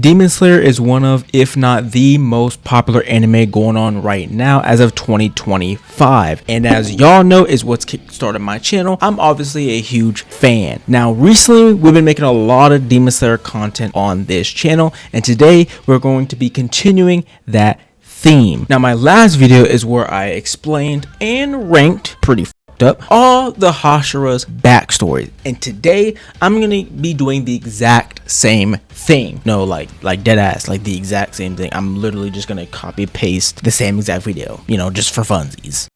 Demon Slayer is one of, if not the most popular anime going on right now as of 2025. And as y'all know, is what's kickstarted my channel. I'm obviously a huge fan. Now, recently, we've been making a lot of Demon Slayer content on this channel, and today we're going to be continuing that theme. Now, my last video is where I explained and ranked pretty up all the Hashira's backstories, and today I'm gonna be doing the exact same thing. No, like dead ass, like the exact same thing. I'm literally just gonna copy paste the same exact video, you know, just for funsies.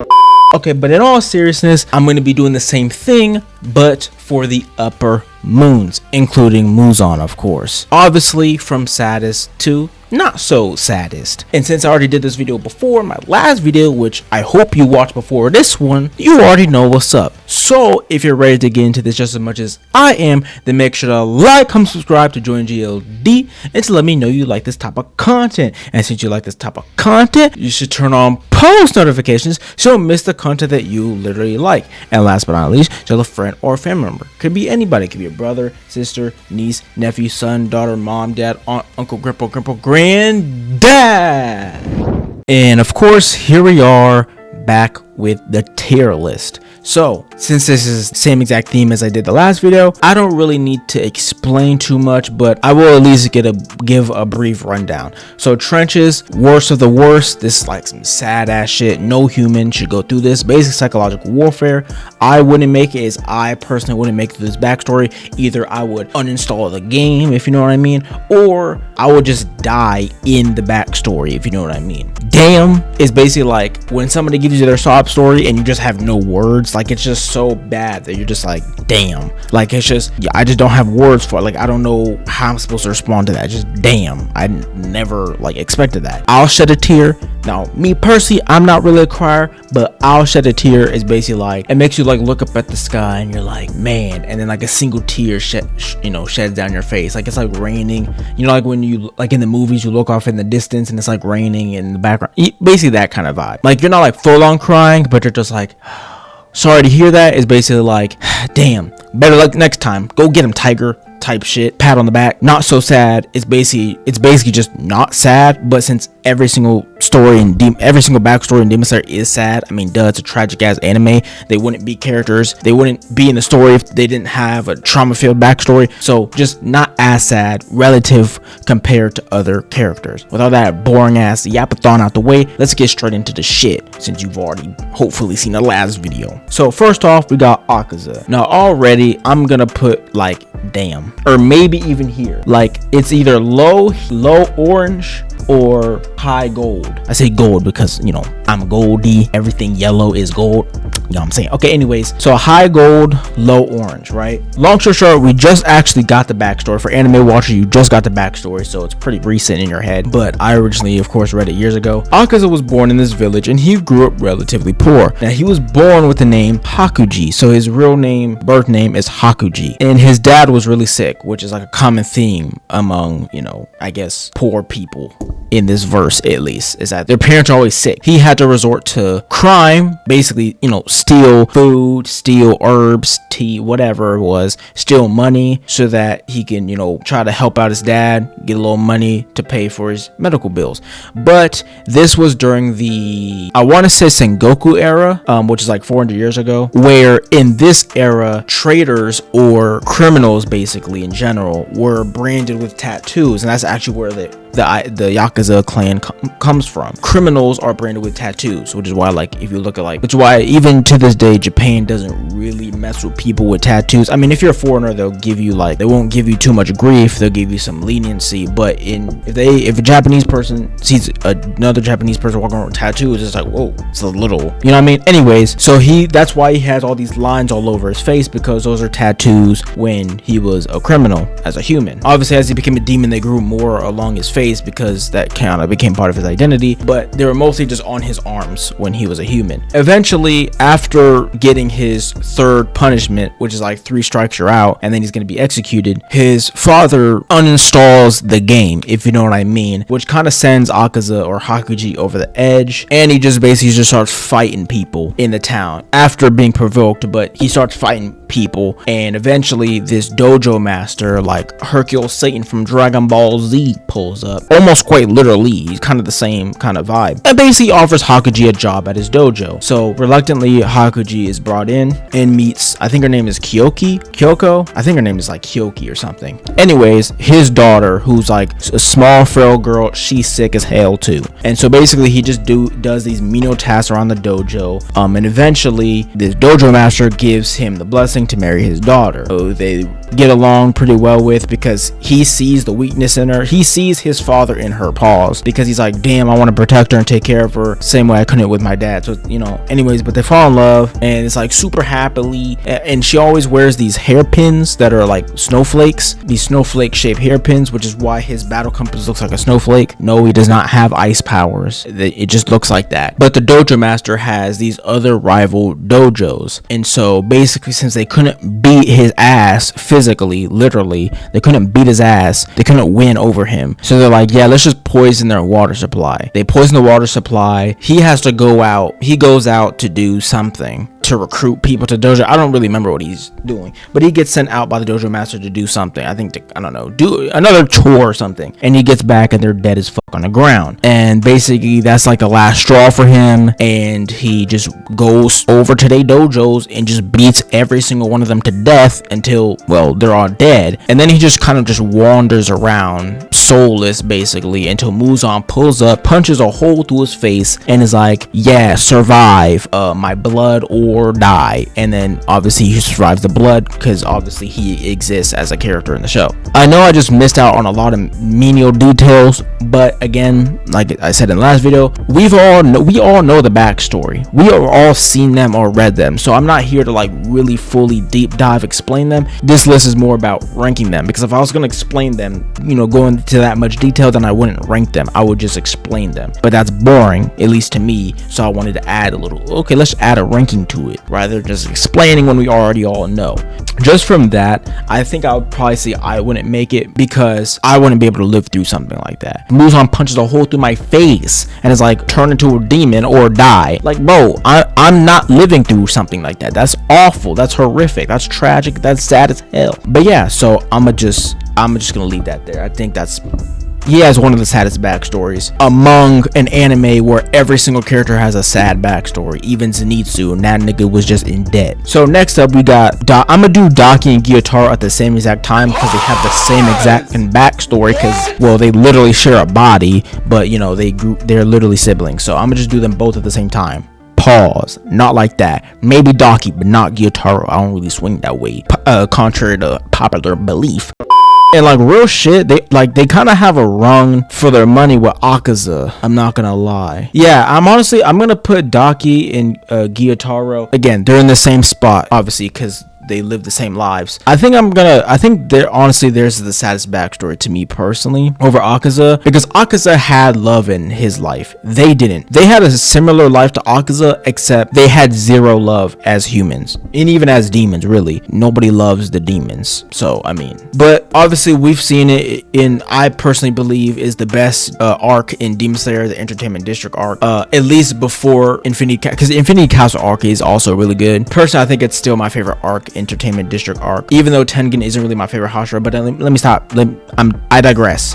Okay, but in all seriousness, I'm going to be doing the same thing, but for the upper moons, including Muzan, of course. Obviously, from saddest to not so saddest. And since I already did this video before, my last video, which I hope you watched before this one, you already know what's up. So if you're ready to get into this just as much as I am, then make sure to like, comment, subscribe to join GLD, and to let me know you like this type of content. And since you like this type of content, you should turn on post notifications so you don't miss the content that you literally like. And last but not least, tell a friend or a family member. Could be anybody. Could be a brother, sister, niece, nephew, son, daughter, mom, dad, aunt, uncle, grandpa, granddad. And of course, here we are back with the tier list. So since this is the same exact theme as I did the last video, I don't really need to explain too much, but I will at least give a brief rundown. So Trenches, worst of the worst. This is like some sad ass shit. No human should go through this. Basic psychological warfare. I wouldn't make it, as I personally wouldn't make it through this backstory. Either I would uninstall the game, if you know what I mean, or I would just die in the backstory, if you know what I mean. Damn is basically like when somebody gives you their sob story and you just have no words. Like, it's just so bad that you're just like, damn. Like, it's just, yeah, I just don't have words for it. Like, I don't know how I'm supposed to respond to that. Just damn. I never like expected that. I'll shed a tear. Now, me personally, I'm not really a crier, but I'll shed a tear is basically like, it makes you like look up at the sky and you're like, man, and then like a single tear sheds down your face. Like, it's like raining, you know, like when you, like in the movies, you look off in the distance and it's like raining in the background. Basically that kind of vibe. Like, you're not like full on crying, but you're just like, sorry to hear that. Is basically like, damn, better luck next time. Go get him, Tiger, type shit. Pat on the back. Not so sad. It's basically just not sad, but since every single story and every single backstory in Demon Slayer is sad, I mean, duh, it's a tragic ass anime. They wouldn't be characters, they wouldn't be in the story if they didn't have a trauma filled backstory. So just not as sad relative compared to other characters. With all that boring ass yapathon out the way, let's get straight into the shit, since you've already hopefully seen the last video. So first off, we got Akaza. Now already I'm gonna put like damn, or maybe even here, like it's either low orange or high gold. I say gold because, you know, I'm a goldie. Everything yellow is gold. You know what I'm saying? Okay, anyways, so high gold, low orange, right? Long story short, we just actually got the backstory. For anime watcher, you just got the backstory, so it's pretty recent in your head, but I originally, of course, read it years ago. Akaza was born in this village and he grew up relatively poor. Now, he was born with the name Hakuji, so his real name, birth name, is Hakuji, and his dad was really sick, which is like a common theme among, you know, I guess poor people in this verse, at least, is that their parents are always sick. He had to resort to crime, basically, you know, steal food, steal herbs, tea, whatever it was, steal money so that he can, you know, try to help out his dad, get a little money to pay for his medical bills. But this was during the, I want to say, Sengoku era, which is like 400 years ago, where in this era, traitors or criminals, basically in general, were branded with tattoos, and that's actually where the Yakuza clan comes from. Criminals are branded with tattoos, which is why, like, if you look at which is why even to this day Japan doesn't really mess with people with tattoos. I mean, if you're a foreigner, they'll give you they won't give you too much grief, they'll give you some leniency, but if a Japanese person sees another Japanese person walking around with tattoos, it's like, whoa, it's a little, you know what I mean? Anyways, so that's why he has all these lines all over his face, because those are tattoos when he was a criminal as a human. Obviously, as he became a demon, they grew more along his face because that kind of became part of his identity, but they were mostly just on his arms when he was a human. Eventually, after getting his third punishment, which is like 3 strikes you're out, and then he's going to be executed, his father uninstalls the game, if you know what I mean, which kind of sends Akaza or Hakuji over the edge, and he just basically starts fighting people in the town after being provoked, but he starts fighting people, and eventually this dojo master, like Hercule Satan from Dragon Ball Z, pulls up, almost quite literally. He's kind of the same kind of vibe, and basically offers Hakuji a job at his dojo. So reluctantly, Hakuji is brought in and meets, I think her name is Kyoko. I think her name is like Kyoki or something. Anyways, his daughter, who's like a small frail girl, she's sick as hell too. And so basically he just does these menial tasks around the dojo, and eventually this dojo master gives him the blessing to marry his daughter. So they get along pretty well with, because he sees the weakness in her. He sees his father in her. Pause. Because he's like, damn, I want to protect her and take care of her same way I couldn't with my dad. So, you know, anyways, but they fall in love, and it's like super happily, and she always wears these hairpins that are like snowflakes, these snowflake shaped hairpins, which is why his battle compass looks like a snowflake. No, he does not have ice powers. It just looks like that. But the dojo master has these other rival dojos, and so basically, since they couldn't beat his ass physically, literally, they couldn't beat his ass, they couldn't win over him, so they're like, yeah, let's just poison their water supply. They poison the water supply. He has to go out. He goes out to do something to recruit people to dojo. I don't really remember what he's doing, but he gets sent out by the dojo master to do something. I think I don't know, do another chore or something. And he gets back and they're dead as fuck on the ground. And basically that's like the last straw for him. And he just goes over to their dojos and just beats every single one of them to death until, well, they're all dead. And then he just kind of just wanders around soulless basically until Muzan pulls up, punches a hole through his face, and is like, yeah, survive my blood or die. And then obviously he survives the blood because obviously he exists as a character in the show. I know I just missed out on a lot of menial details, but again, like I said in the last video, we all know the backstory. We have all seen them or read them, so I'm not here to like really fully deep dive explain them. This list is more about ranking them, because if I was going to explain them, you know, go into that much detail, then I wouldn't rank them. I would just explain them, but that's boring, at least to me. So I wanted to add a little, okay, let's add a ranking to it rather than just explaining when we already all know. Just from that, I think I would probably say I wouldn't make it, because I wouldn't be able to live through something like that. Muzan punches a hole through my face and is like, turn into a demon or die. Like, bro, I'm not living through something like that. That's awful. That's horrific. That's tragic. That's sad as hell. But yeah, so I'm just gonna leave that there. I think he has one of the saddest backstories among an anime where every single character has a sad backstory. Even Zenitsu, and that nigga was just in debt. So next up we got I'm gonna do Daki and Gyotaro at the same exact time, because they have the same exact backstory, because, well, they literally share a body, but you know, they're literally siblings. So I'm gonna just do them both at the same time. Pause. Not like that. Maybe Daki, but not Gyotaro. I don't really swing that way, contrary to popular belief. And like real shit, they kind of have a run for their money with Akaza. I'm not gonna lie. Yeah, I'm gonna put Daki and Gyotaro. Again, they're in the same spot, obviously, because they live the same lives. I think there's the saddest backstory to me personally over Akaza, because Akaza had love in his life. They didn't. They had a similar life to Akaza, except they had zero love as humans, and even as demons. Really, nobody loves the demons. So I mean, but obviously we've seen it in, I personally believe, is the best arc in Demon Slayer, the Entertainment District arc, at least before Infinity, because Infinity Castle arc is also really good. Personally, I think it's still my favorite arc, Entertainment District arc, even though Tengen isn't really my favorite Hashira. But let me stop. I digress.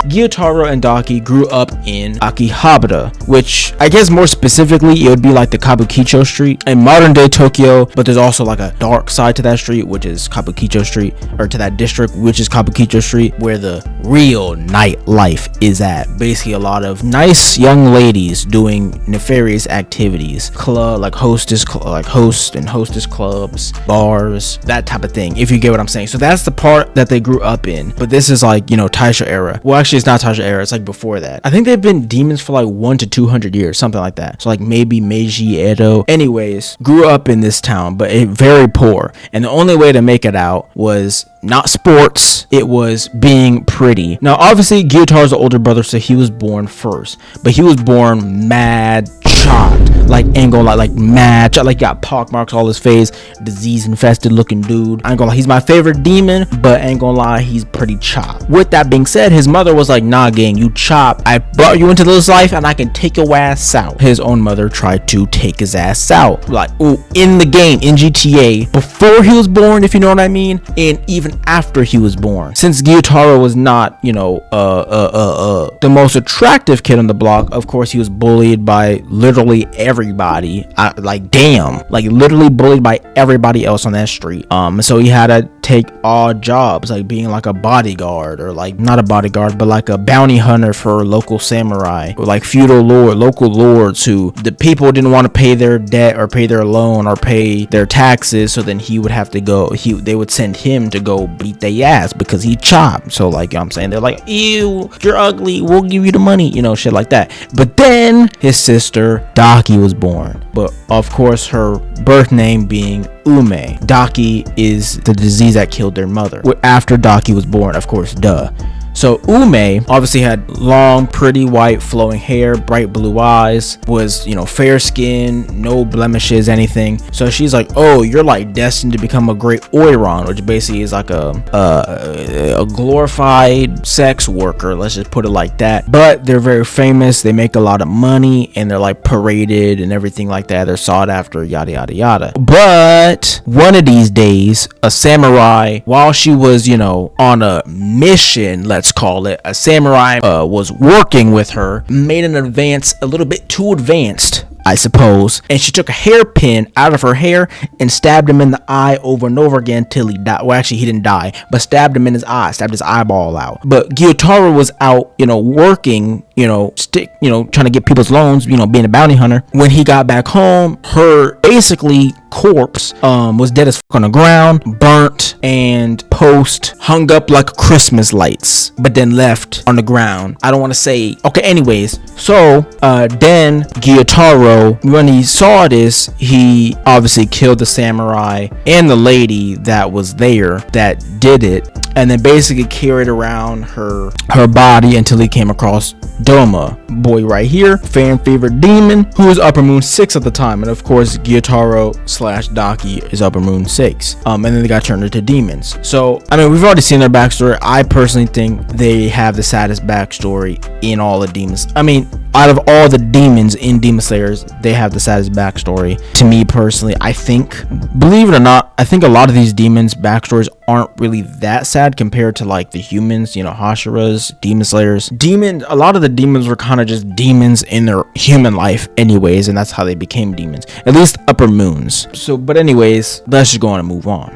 Gyotaro and Daki grew up in Akihabara, which I guess more specifically it would be like the Kabukicho Street in modern day Tokyo, but there's also like a dark side to that street, which is Kabukicho Street, or to that district, which is Kabukicho Street, where the real nightlife is at. Basically a lot of nice young ladies doing nefarious activities, like host and hostess clubs, bars, that type of thing, if you get what I'm saying. So that's the part that they grew up in. But this is like, you know, Taisha era. Well, actually it's not Taisha era, it's like before that. I think they've been demons for like 100 to 200 years, something like that. So like maybe Meiji, Edo. Anyways, grew up in this town, but very poor, and the only way to make it out was not sports, it was being pretty. Now obviously Gyotaro's the older brother, so he was born first, but he was born mad chopped. Like, ain't gonna lie, like mad, like got pock marks all his face, disease infested looking dude. I ain't gonna lie, he's my favorite demon, but ain't gonna lie, he's pretty chopped. With that being said, his mother was like, nah gang, you chop. I brought you into this life and I can take your ass out. His own mother tried to take his ass out. Like, ooh, in the game, in GTA, before he was born, if you know what I mean, and even after he was born. Since Gyutaro was not, you know, the most attractive kid on the block, of course he was bullied by literally everybody. Like, damn, like literally bullied by everybody else on that street. So he had to take odd jobs, like being like a bodyguard, or like not a bodyguard, but like a bounty hunter for local samurai, or like local lords who the people didn't want to pay their debt or pay their loan or pay their taxes, so then he would have to go, they would send him to go beat their ass because he chopped. So like, you know what I'm saying, they're like, ew, you're ugly, we'll give you the money, you know, shit like that. But then his sister Daki was born, but of course her birth name being Ume. Daki is the disease that killed their mother after Daki was born, of course, duh. So Ume obviously had long, pretty white flowing hair, bright blue eyes, was, you know, fair skin, no blemishes, anything. So she's like, oh, you're like destined to become a great Oiron, which basically is like a glorified sex worker, let's just put it like that. But they're very famous, they make a lot of money, and they're like paraded and everything like that. They're sought after, yada yada yada. But one of these days, a samurai, while she was, you know, on a mission, let's call it, a samurai was working with her, made an advance a little bit too advanced, I suppose, and she took a hairpin out of her hair and stabbed him in the eye over and over again till he died. Well, actually he didn't die, but stabbed him in his eye, stabbed his eyeball out. But Gyutaro was out, you know, working, you know, trying to get people's loans, you know, being a bounty hunter. When he got back home, her basically corpse was dead as fuck on the ground, burnt and hung up like Christmas lights, but then left on the ground. I don't want to say, okay, anyways, so then Gyutaro, when he saw this, he obviously killed the samurai and the lady that was there that did it, and then basically carried around her body until he came across Doma, boy right here, fan favorite demon, who was Upper Moon 6 at the time, and of course Gyutaro / Daki is Upper Moon 6, and then they got turned into demons. So I mean, we've already seen their backstory. I personally think they have the saddest backstory in all the demons. I mean, out of all the demons in Demon Slayers, they have the saddest backstory. To me personally, I think, believe it or not, I think a lot of these demons' backstories aren't really that sad compared to like the humans, you know, Hashiras, Demon Slayers. A lot of the demons were kind of just demons in their human life anyways, and that's how they became demons, at least Upper Moons. So, but anyways, let's just go on and move on.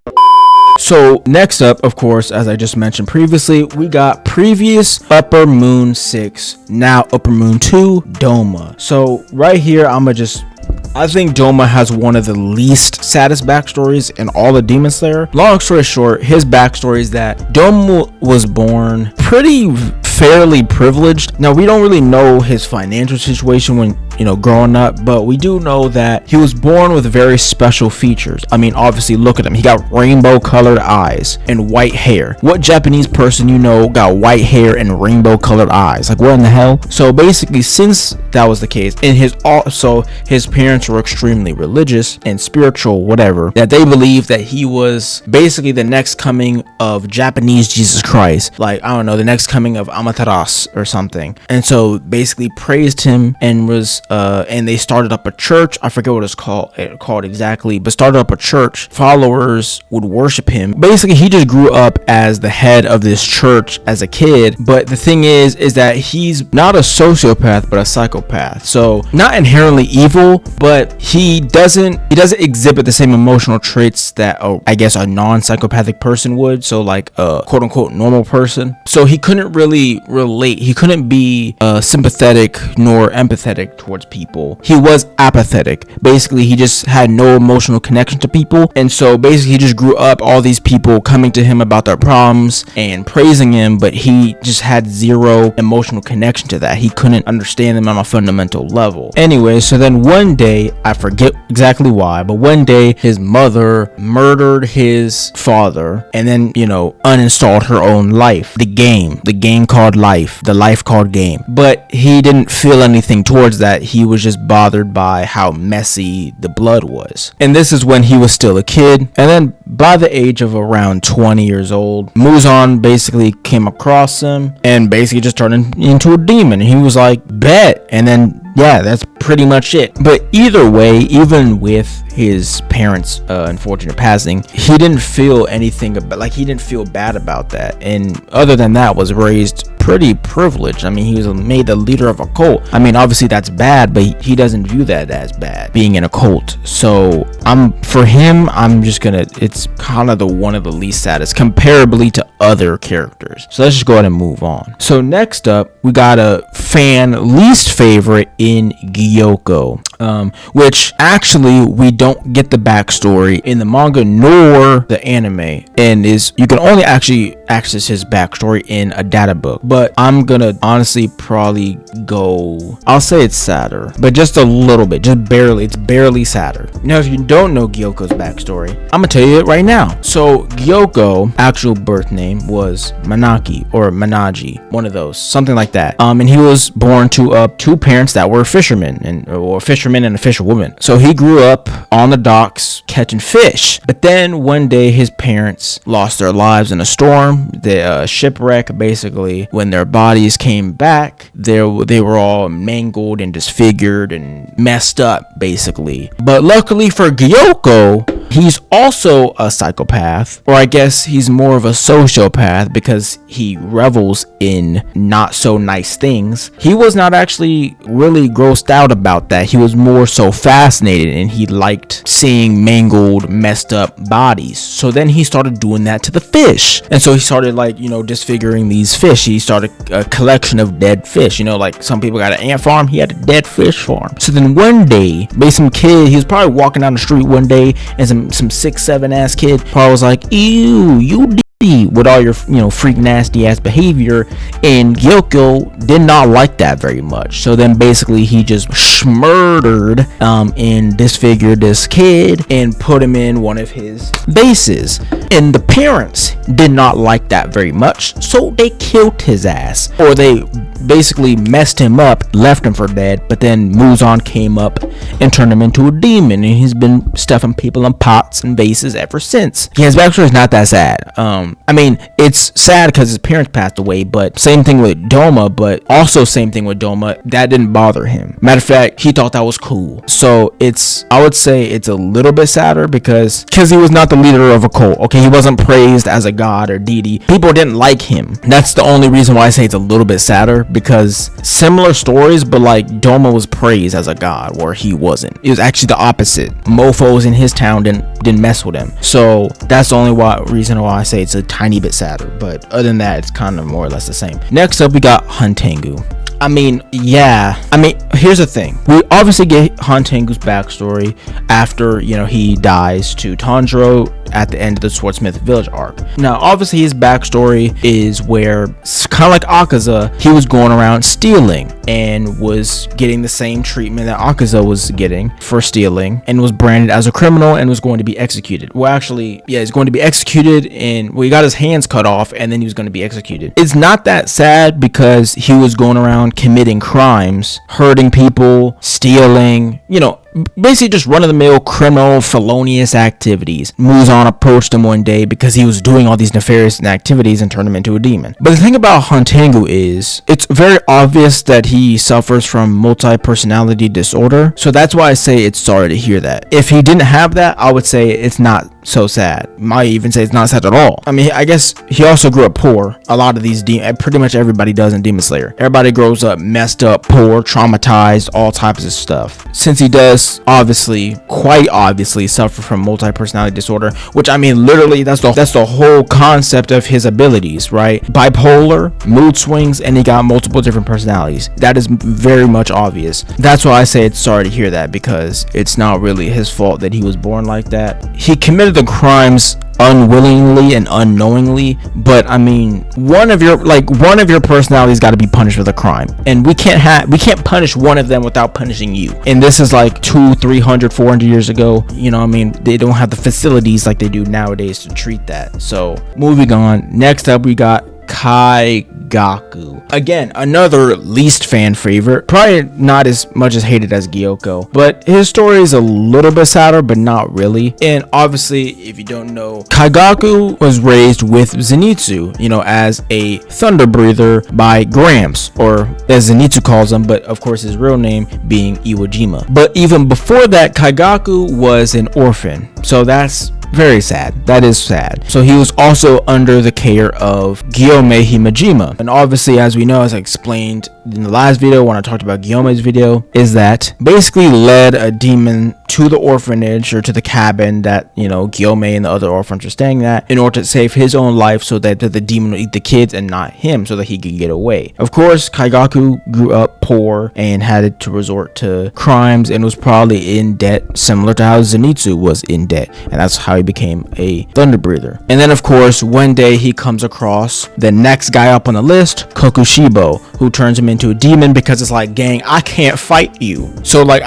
So next up, of course, as I just mentioned previously, we got previous Upper Moon 6, now Upper Moon 2, Doma. So right here, I think Doma has one of the least saddest backstories in all of Demon Slayer. Long story short, his backstory is that Doma was born pretty fairly privileged. Now, we don't really know his financial situation when, you know, growing up, but we do know that he was born with very special features. I mean, obviously, look at him. He got rainbow colored eyes and white hair. What Japanese person you know got white hair and rainbow colored eyes? Like, what in the hell? So basically, since that was the case, and his parents were extremely religious and spiritual, whatever, that they believed that he was basically the next coming of Japanese Jesus Christ. Like, I don't know, the next coming of Amaterasu or something. And so basically praised him and was and they started up a church. I forget what it's called exactly, but started up a church. Followers would worship him. Basically, he just grew up as the head of this church as a kid. But the thing is that he's not a sociopath, but a psychopath. So not inherently evil, but he doesn't exhibit the same emotional traits that I guess a non-psychopathic person would. So like a quote unquote normal person. So he couldn't really relate. He couldn't be sympathetic nor empathetic towards people. He was apathetic. Basically, he just had no emotional connection to people, and so basically he just grew up all these people coming to him about their problems and praising him, but he just had zero emotional connection to that. He couldn't understand them on a fundamental level. Anyway, so then one day, I forget exactly why, but one day his mother murdered his father and then, you know, uninstalled her own life, the game called life, the life called game. But he didn't feel anything towards that. he was just bothered by how messy the blood was. And this is when he was still a kid. And then by the age of around 20 years old, Muzan basically came across him and basically just turned into a demon. And he was like, bet. And then yeah, that's pretty much it. But either way, even with his parents' unfortunate passing, he didn't feel anything about, like, he didn't feel bad about that. And other than that, was raised pretty privileged. I mean, he was made the leader of a cult. I mean, obviously that's bad, but he doesn't view that as bad, being in a cult. So for him, I'm just gonna, it's kind of one of the least saddest comparably to other characters. So let's just go ahead and move on. So next up, we got a fan least favorite in Gyoko, which actually we don't get the backstory in the manga nor the anime, and you can only actually access his backstory in a data book. But I'm gonna honestly probably go, I'll say it's sadder, but just a little bit, just barely. It's barely sadder. Now, if you don't know Gyoko's backstory, I'm gonna tell you it right now. So Gyoko, actual birth name was Manaki or Manaji, one of those, something like that. And he was born to two parents that were fishermen, or fishermen and a fisherwoman. So he grew up on the docks catching fish. But then one day his parents lost their lives in a storm. The shipwreck, basically. When their bodies came back, they were all mangled and disfigured and messed up, basically. But luckily for Gyoko, he's also a psychopath, or I guess he's more of a sociopath because he revels in not so nice things. He was not actually really grossed out about that. He was more so fascinated, and he liked seeing mangled, messed up bodies. So then he started doing that to the fish. And so he started, like, disfiguring these fish. He started a collection of dead fish. Like some people got an ant farm, he had a dead fish farm. So then one day, some kid, he was probably walking down the street one day, and some 6'7" ass kid probably was like, ew, you with all your freak nasty ass behavior, and Gyoko did not like that very much. So then basically he just murdered and disfigured this kid and put him in one of his bases, and the parents did not like that very much, so they killed his ass, or they basically messed him up, left him for dead. But then Muzan came up and turned him into a demon, and he's been stuffing people in pots and vases ever since. His backstory is not that sad. I mean, it's sad because his parents passed away, but same thing with Doma, but also same thing with Doma, that didn't bother him. Matter of fact, he thought that was cool. So I would say it's a little bit sadder because he was not the leader of a cult. Okay, he wasn't praised as a god or deity. People didn't like him. That's the only reason why I say it's a little bit sadder, because similar stories, but like Doma was praised as a god where he wasn't. It was actually the opposite. Mofos in his town didn't mess with him. So that's the only reason why I say it's a tiny bit sadder, but other than that, it's kind of more or less the same. Next up, we got Huntengu. I mean, here's the thing. We obviously get Huntengu's backstory after, he dies to Tanjiro at the end of the Swordsmith Village arc. Now, obviously, his backstory is where, kind of like Akaza, he was going around stealing and was getting the same treatment that Akaza was getting for stealing, and was branded as a criminal and was going to be executed. Well, actually, yeah, he's going to be executed, and he got his hands cut off, and then he was going to be executed. It's not that sad because he was going around committing crimes, hurting people, stealing, basically just run-of-the-mill criminal felonious activities. Muzan approached him one day because he was doing all these nefarious activities and turned him into a demon. But the thing about Huntengu is, it's very obvious that he suffers from multi-personality disorder. So that's why I say it's sorry to hear that. If he didn't have that, I would say it's not so sad. Might even say it's not sad at all. I mean, I guess he also grew up poor. A lot of these pretty much everybody does in Demon Slayer. Everybody grows up messed up, poor, traumatized, all types of stuff. Since he does quite obviously suffer from multi-personality disorder, which I mean, literally that's the whole concept of his abilities, right? Bipolar, mood swings, and he got multiple different personalities. That is very much obvious. That's why I say it's sorry to hear that, because it's not really his fault that he was born like that. He committed the crimes unwillingly and unknowingly, but I mean, one of your personalities got to be punished with a crime, and we can't punish one of them without punishing you. And this is like 200, 300, 400 years ago. I mean, they don't have the facilities like they do nowadays to treat that. So moving on, next up we got Kai Kaigaku. Again, another least fan favorite, probably not as much as hated as Gyoko, but his story is a little bit sadder, but not really. And obviously, if you don't know, Kaigaku was raised with Zenitsu, you know, as a thunder breather by Gramps, or as Zenitsu calls him, but of course his real name being Iwo Jima. But even before that, Kaigaku was an orphan, so that's very sad. That is sad. So he was also under the care of Gyome Himejima. And obviously, as we know, as I explained in the last video when I talked about Gyome's video, is that basically led a demon to the orphanage or to the cabin that, you know, Gyome and the other orphans are staying at in order to save his own life so that the demon would eat the kids and not him, so that he could get away. Of course, Kaigaku grew up poor and had to resort to crimes and was probably in debt, similar to how Zenitsu was in debt. And that's how he became a thunder breather. And then of course, one day he comes across the next guy up on the list, Kokushibo, who turns him into a demon because it's like, gang, I can't fight you. So like,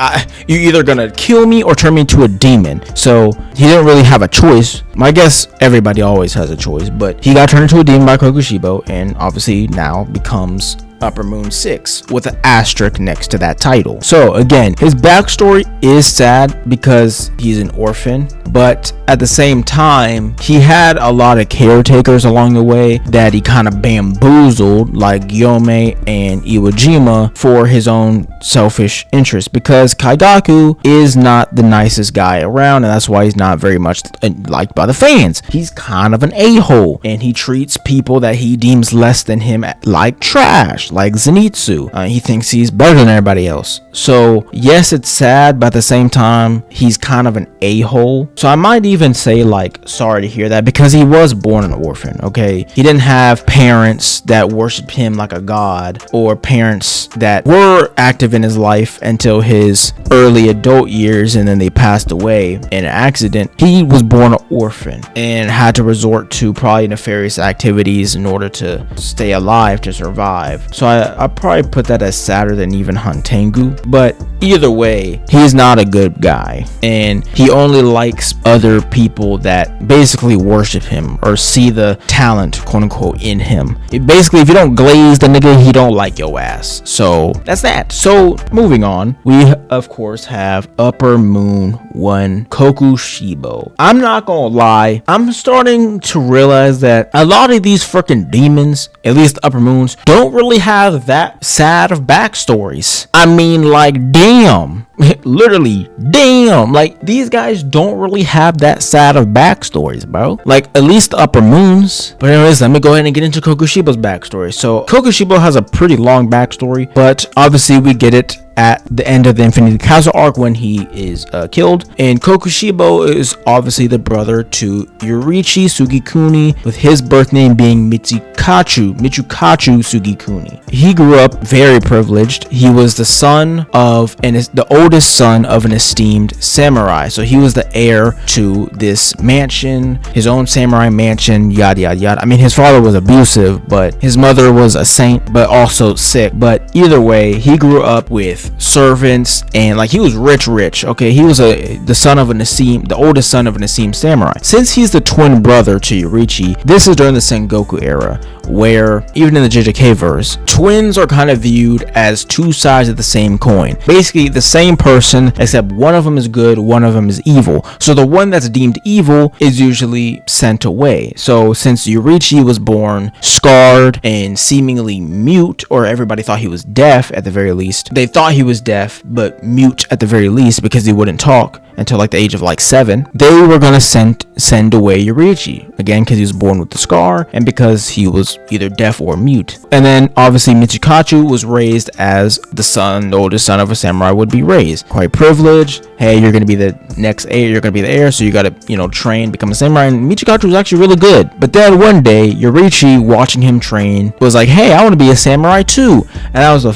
you're either gonna kill me or turn me into a demon. So he didn't really have a choice. I guess everybody always has a choice, but he got turned into a demon by Kokushibo and obviously now becomes Upper Moon 6 with an asterisk next to that title. So again, his backstory is sad because he's an orphan, but at the same time, he had a lot of caretakers along the way that he kind of bamboozled, like Gyome and Iwo Jima, for his own selfish interest, because Kaigaku is not the nicest guy around, and that's why he's not very much liked by the fans. He's kind of an a-hole, and he treats people that he deems less than him like trash, like Zenitsu. He thinks he's better than everybody else. So yes, it's sad, but at the same time, he's kind of an a-hole. So I might even say, like, sorry to hear that, because he was born an orphan, okay? He didn't have parents that worshiped him like a god, or parents that were active in his life until his early adult years, and then they passed away in an accident. He was born an orphan and had to resort to probably nefarious activities in order to stay alive, to survive. So I probably put that as sadder than even Hantengu, but either way, he's not a good guy, and he only likes other people that basically worship him or see the talent, quote unquote, in him. Basically, if you don't glaze the nigga, he don't like your ass. So that's that. So moving on, we of course have Upper Moon 1 Kokushibo. I'm not gonna lie, I'm starting to realize that a lot of these freaking demons, at least Upper Moons, don't really have that sad of backstories. I mean, like, damn. Literally, damn. Like, these guys don't really have that sad of backstories, bro. Like, at least the Upper Moons. But anyways, let me go ahead and get into Kokushibo's backstory. So Kokushibo has a pretty long backstory, but obviously we get it at the end of the Infinity Castle arc when he is killed. And Kokushibo is obviously the brother to Yurichi Sugikuni, with his birth name being Michikachu Sugikuni. He grew up very privileged. He was the son of the oldest son of an esteemed samurai. So he was the heir to this mansion, his own samurai mansion, yada yada yada. I mean, his father was abusive, but his mother was a saint, but also sick. But either way, he grew up with servants, and like, he was rich, okay? He was the son of the oldest son of an esteemed samurai. Since he's the twin brother to Yurichi, this is during the Sengoku era, where even in the JJK verse, twins are kind of viewed as two sides of the same coin. Basically the same person, except one of them is good, one of them is evil. So the one that's deemed evil is usually sent away. So since Yurichi was born scarred and seemingly mute, or everybody thought he was deaf at the very least, they thought he was deaf but mute at the very least because he wouldn't talk until like the age of like 7, they were gonna send away Yurichi, again because he was born with the scar and because he was either deaf or mute. And then obviously Michikachu was raised as the oldest son of a samurai would be raised, quite privileged. Hey, you're gonna be the next heir, you're gonna be the heir, so you gotta, train, become a samurai. And Michikachu was actually really good. But then one day Yurichi, watching him train, was like, hey, I want to be a samurai too. And that's the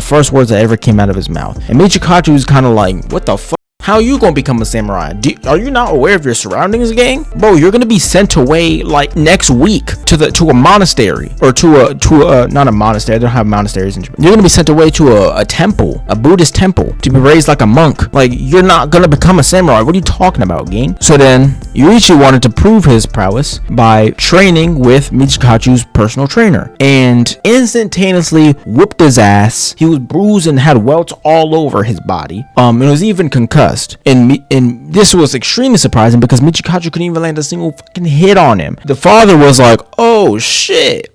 first words that ever came out of his mouth. And Michikachu was kind of like, what the fuck? How you gonna become a samurai? Are you not aware of your surroundings, gang? Bro, you're gonna be sent away like next week to a monastery, or to a not a monastery. They don't have monasteries in Japan. You're gonna be sent away to a temple, a Buddhist temple, to be raised like a monk. Like, you're not gonna become a samurai. What are you talking about, gang? So then Yoriichi wanted to prove his prowess by training with Michikachu's personal trainer, and instantaneously whooped his ass. He was bruised and had welts all over his body. And was even concussed. And this was extremely surprising because Michikachu couldn't even land a single fucking hit on him. The father was like, oh shit.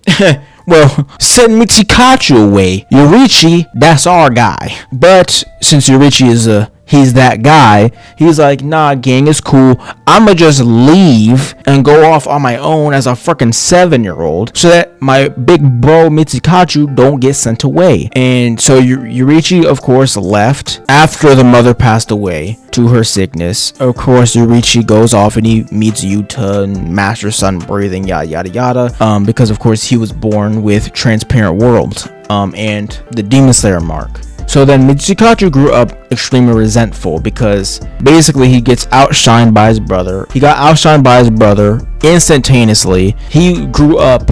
Well, send Michikachu away. Yoriichi, that's our guy. But since Yoriichi is he's that guy, he's like, nah, gang, it's cool. I'ma just leave and go off on my own as a freaking 7-year-old so that my big bro Michikachu don't get sent away. And so Yoriichi, of course, left after the mother passed away to her sickness. Of course, Yoriichi goes off and he meets Yuta and masters sun breathing, yada yada yada. Because of course he was born with transparent world and the Demon Slayer mark. So then Michikachu grew up extremely resentful because basically he gets outshined by his brother. He got outshined by his brother instantaneously. He grew up,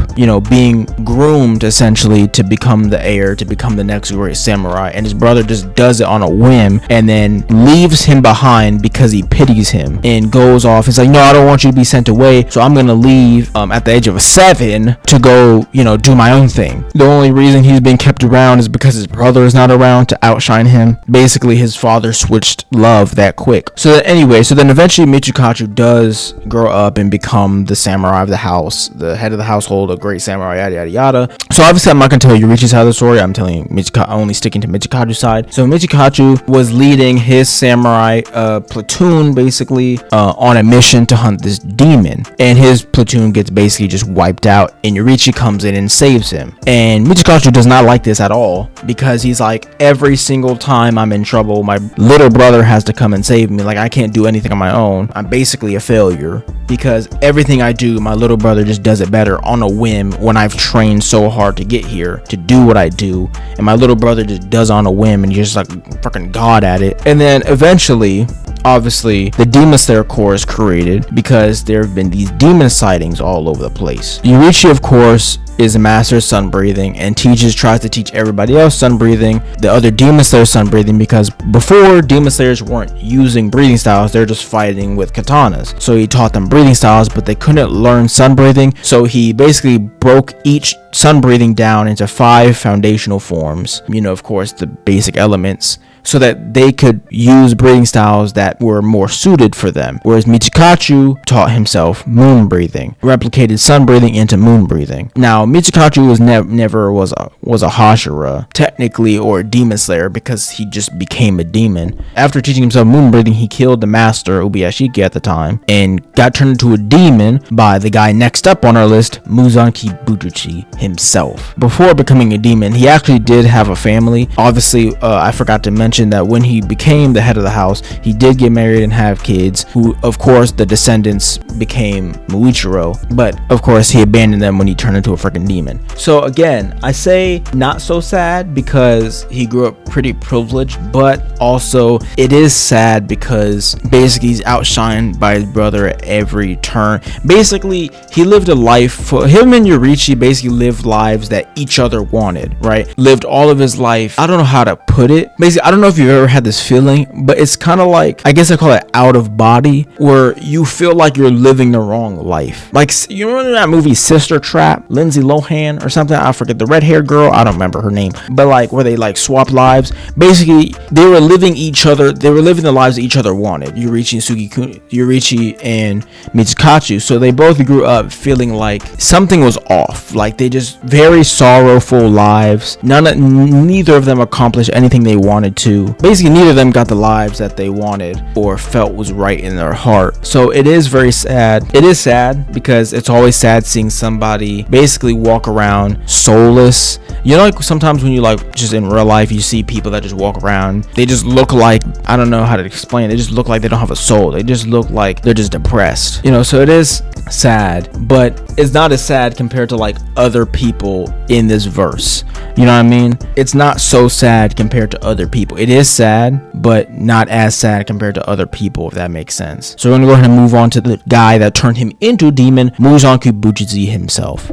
being groomed essentially to become the heir, to become the next great samurai, and his brother just does it on a whim and then leaves him behind because he pities him and goes off. He's like, no, I don't want you to be sent away, so I'm gonna leave at the age of 7 to go, do my own thing. The only reason he's being kept around is because his brother is not around to outshine him. Basically, his father switched love that quick. So then eventually Michikachu does grow up and become the samurai of the house, the head of the household, a great samurai, yada yada yada. So obviously I'm not gonna tell you Yoriichi's side of the story. I'm telling you only sticking to Michikachu's side. So Michikachu was leading his samurai platoon basically on a mission to hunt this demon, and his platoon gets basically just wiped out, and Yoriichi comes in and saves him. And Michikachu does not like this at all because he's like, every single time I'm in trouble, my little brother has to come and save me. Like, I can't do anything on my own. I'm basically a failure because everything I do, my little brother just does it better on a whim when I've trained so hard to get here to do what I do, and my little brother just does on a whim and he's just like fucking god at it. And then eventually, obviously, the Demon Slayer Corps is created because there have been these demon sightings all over the place. Yoriichi, of course, is a master of sun breathing and tries to teach everybody else sun breathing, the other Demon Slayer sun breathing, because before Demon Slayers weren't using breathing styles, they're just fighting with katanas. So he taught them breathing styles, but they couldn't learn sun breathing. So he basically broke each sun breathing down into 5 foundational forms, of course, the basic elements, so that they could use breathing styles that were more suited for them. Whereas Michikachu taught himself moon breathing, replicated sun breathing into moon breathing. Now, Michikachu was never was a Hashira technically, or a demon slayer, because he just became a demon. After teaching himself moon breathing, he killed the master Ubuyashiki at the time and got turned into a demon by the guy next up on our list, Muzanki Bujuchi himself. Before becoming a demon, he actually did have a family. Obviously, I forgot to mention that when he became the head of the house, he did get married and have kids, who of course the descendants became Muichiro, but of course he abandoned them when he turned into a freaking demon. So again, I say not so sad because he grew up pretty privileged, but also it is sad because basically he's outshined by his brother at every turn. Basically, he lived a life for him, and Yoriichi basically lived lives that each other wanted, right? Lived all of his life. I don't know how to put it. Basically, I don't know if you've ever had this feeling, but it's kind of like, I guess I call it out of body, where you feel like you're living the wrong life. Like, you remember that movie Sister Trap, Lindsay Lohan or something? I forget, the red haired girl, I don't remember her name, but like where they like swap lives. Basically, they were living the lives that each other wanted, Yoriichi and Michikachu. So they both grew up feeling like something was off, like they just very sorrowful lives. Neither of them accomplished anything they wanted to. Basically, neither of them got the lives that they wanted or felt was right in their heart. So it is very sad. It is sad because it's always sad seeing somebody basically walk around soulless. Like sometimes when you like just in real life, you see people that just walk around, they just look like, I don't know how to explain it, they just look like they don't have a soul. They just look like they're just depressed, you know. So it is sad, but it's not as sad compared to like other people in this verse, you know what I mean? It's not so sad compared to other people. It is sad, but not as sad compared to other people, if that makes sense. So we're gonna go ahead and move on to the guy that turned him into a demon, Muzan Kubuchizi himself.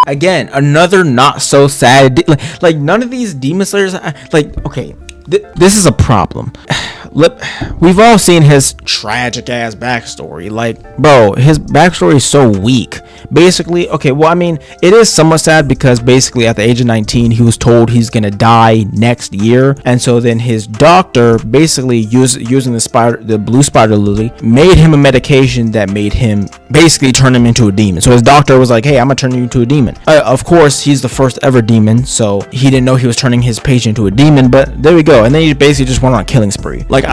Again, another not so sad like none of these demon slayers, like, okay, this is a problem. We've all seen his tragic ass backstory. Like, bro, his backstory is so weak. Basically, okay, well, I mean, it is somewhat sad because basically at the age of 19, he was told he's gonna die next year, and so then his doctor basically using the blue spider lily made him a medication that made him basically turn him into a demon. So his doctor was like, hey, I'm gonna turn you into a demon. Of course, he's the first ever demon, so he didn't know he was turning his patient into a demon, but there we go. And then he basically just went on a killing spree. Like,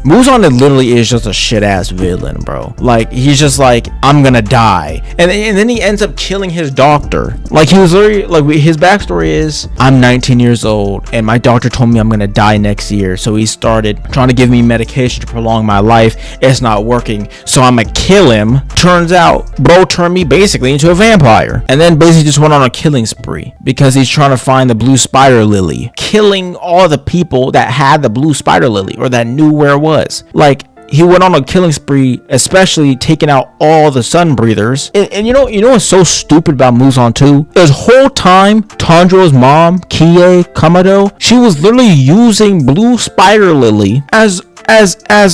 Muzan literally is just a shit ass villain, bro. Like, he's just like, I'm gonna die, and then he ends up killing his doctor. Like, he was literally like, his backstory is, I'm 19 years old and my doctor told me I'm gonna die next year, so he started trying to give me medication to prolong my life. It's not working, so I'm gonna kill him. Turns out bro turned me basically into a vampire, and then basically just went on a killing spree because he's trying to find the blue spider lily, killing all the people that had the blue spider lily or that knew where it was. Like, he went on a killing spree, especially taking out all the sun breathers. And you know what's so stupid about Muzan too? This whole time, Tanjiro's mom, Kie Kamado, she was literally using blue spider lily as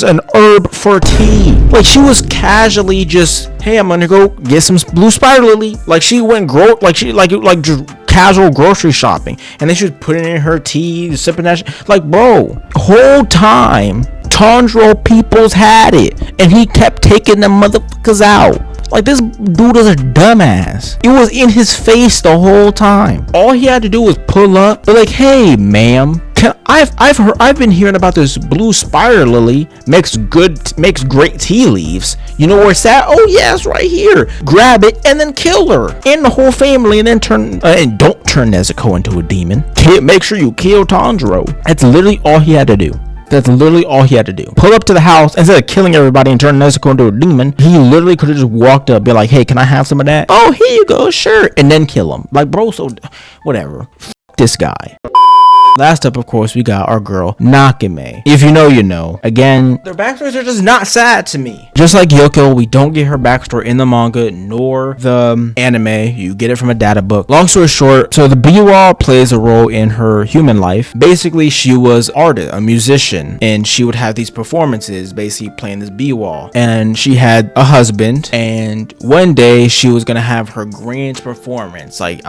an herb for tea. Like, she was casually just, hey, I'm gonna go get some blue spider lily. Like, she went just casual grocery shopping, and then she was putting it in her tea, sipping that shit. Like, bro, whole time Tanjiro peoples had it, and he kept taking them motherfuckers out. Like, this dude is a dumbass. It was in his face the whole time. All he had to do was pull up, be like, hey, ma'am, I've been hearing about this blue spider lily makes great tea leaves. You know where it's at? Oh yeah, it's right here. Grab it and then kill her and the whole family, and then and don't turn Nezuko into a demon. Make sure you kill Tanjiro. That's literally all he had to do. That's literally all he had to do. Pull up to the house, instead of killing everybody and turning Nezuko into a demon, he literally could have just walked up, be like, hey, can I have some of that? Oh, here you go, sure. And then kill him. Like, bro, so whatever. F this guy. Last up, of course, we got our girl, Nakame. If you know, you know. Again, their backstories are just not sad to me. Just like Yoko, we don't get her backstory in the manga nor the anime. You get it from a data book. Long story short, so the Biwa plays a role in her human life. Basically, she was a musician, and she would have these performances, basically playing this Biwa. And she had a husband, and one day she was gonna have her grand performance. Like,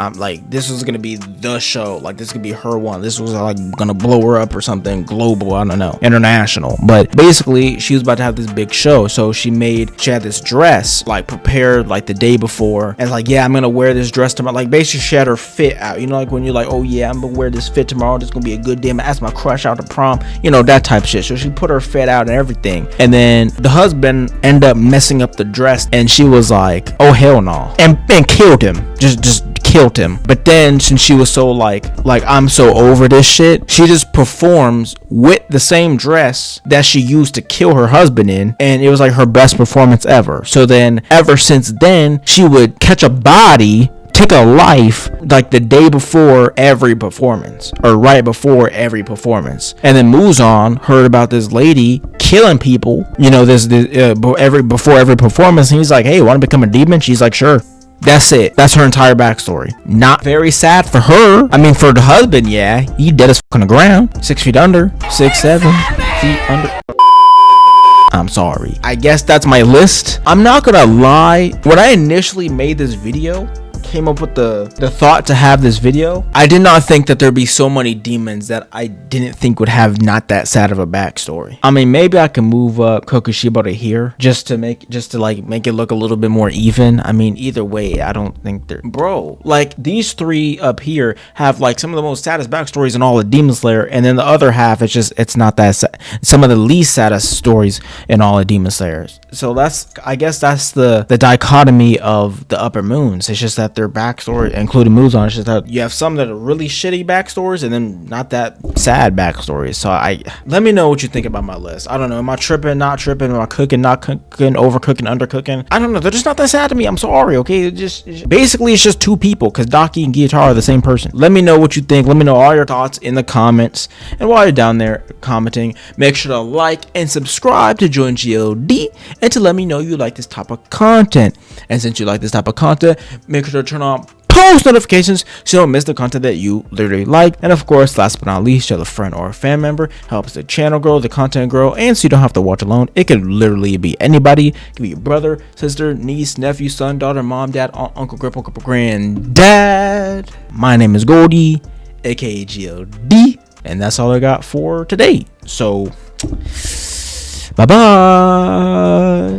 this was gonna be the show. Like, this could be her one. This was like gonna blow her up or something global, I don't know, international. But basically she was about to have this big show, so she had this dress like prepared like the day before, and like, yeah, I'm gonna wear this dress tomorrow. Like, basically she had her fit out, you know, like when you're like, oh yeah, I'm gonna wear this fit tomorrow, this is gonna be a good day, I'm gonna ask my crush out to prom, you know, that type of shit. So she put her fit out and everything, and then the husband ended up messing up the dress, and she was like, oh hell no, and killed him. Just killed him. But then, since she was so like I'm so over this shit, she just performs with the same dress that she used to kill her husband in, and it was like her best performance ever. So then, ever since then, she would catch a body, take a life, like the day before every performance, or right before every performance. And then Muzan heard about this lady killing people, you know, before every performance, and he's like, hey, want to become a demon? She's like, sure. That's it. That's her entire backstory. Not very sad for her. I mean, for the husband, yeah, he dead as fuck on the ground, 6 feet under, 6-7 feet under. I'm sorry. I guess that's my list. I'm not gonna lie, when I initially made this video, came up with the thought to have this video, I did not think that there'd be so many demons that I didn't think would have not that sad of a backstory. I mean, maybe I can move up Kokushiba to here just to make it look a little bit more even. I mean, either way, I don't think they're, bro, like these three up here have like some of the most saddest backstories in all of Demon Slayer, and then the other half, it's not that sad. Some of the least saddest stories in all of Demon Slayers. So I guess that's the dichotomy of the upper moons. It's just that that their backstory, including Muzan, is just that you have some that are really shitty backstories and then not that sad backstories. So let me know what you think about my list. I don't know. Am I tripping? Not tripping? Am I cooking? Not cooking? Overcooking? Undercooking? I don't know. They're just not that sad to me. I'm sorry. Okay, basically it's just two people because Daki and Gyutaro are the same person. Let me know what you think. Let me know all your thoughts in the comments. And while you're down there commenting, make sure to like and subscribe to join GOD and to let me know you like this type of content. And since you like this type of content, make sure to turn on post notifications so you don't miss the content that you literally like. And of course, last but not least, tell a friend or a fan member. Helps the channel grow, the content grow, and so you don't have to watch alone. It could literally be anybody. It could be your brother, sister, niece, nephew, son, daughter, mom, dad, aunt, uncle, grandpa, granddad. My name is Goldie, aka GOD, and that's all I got for today. So bye bye.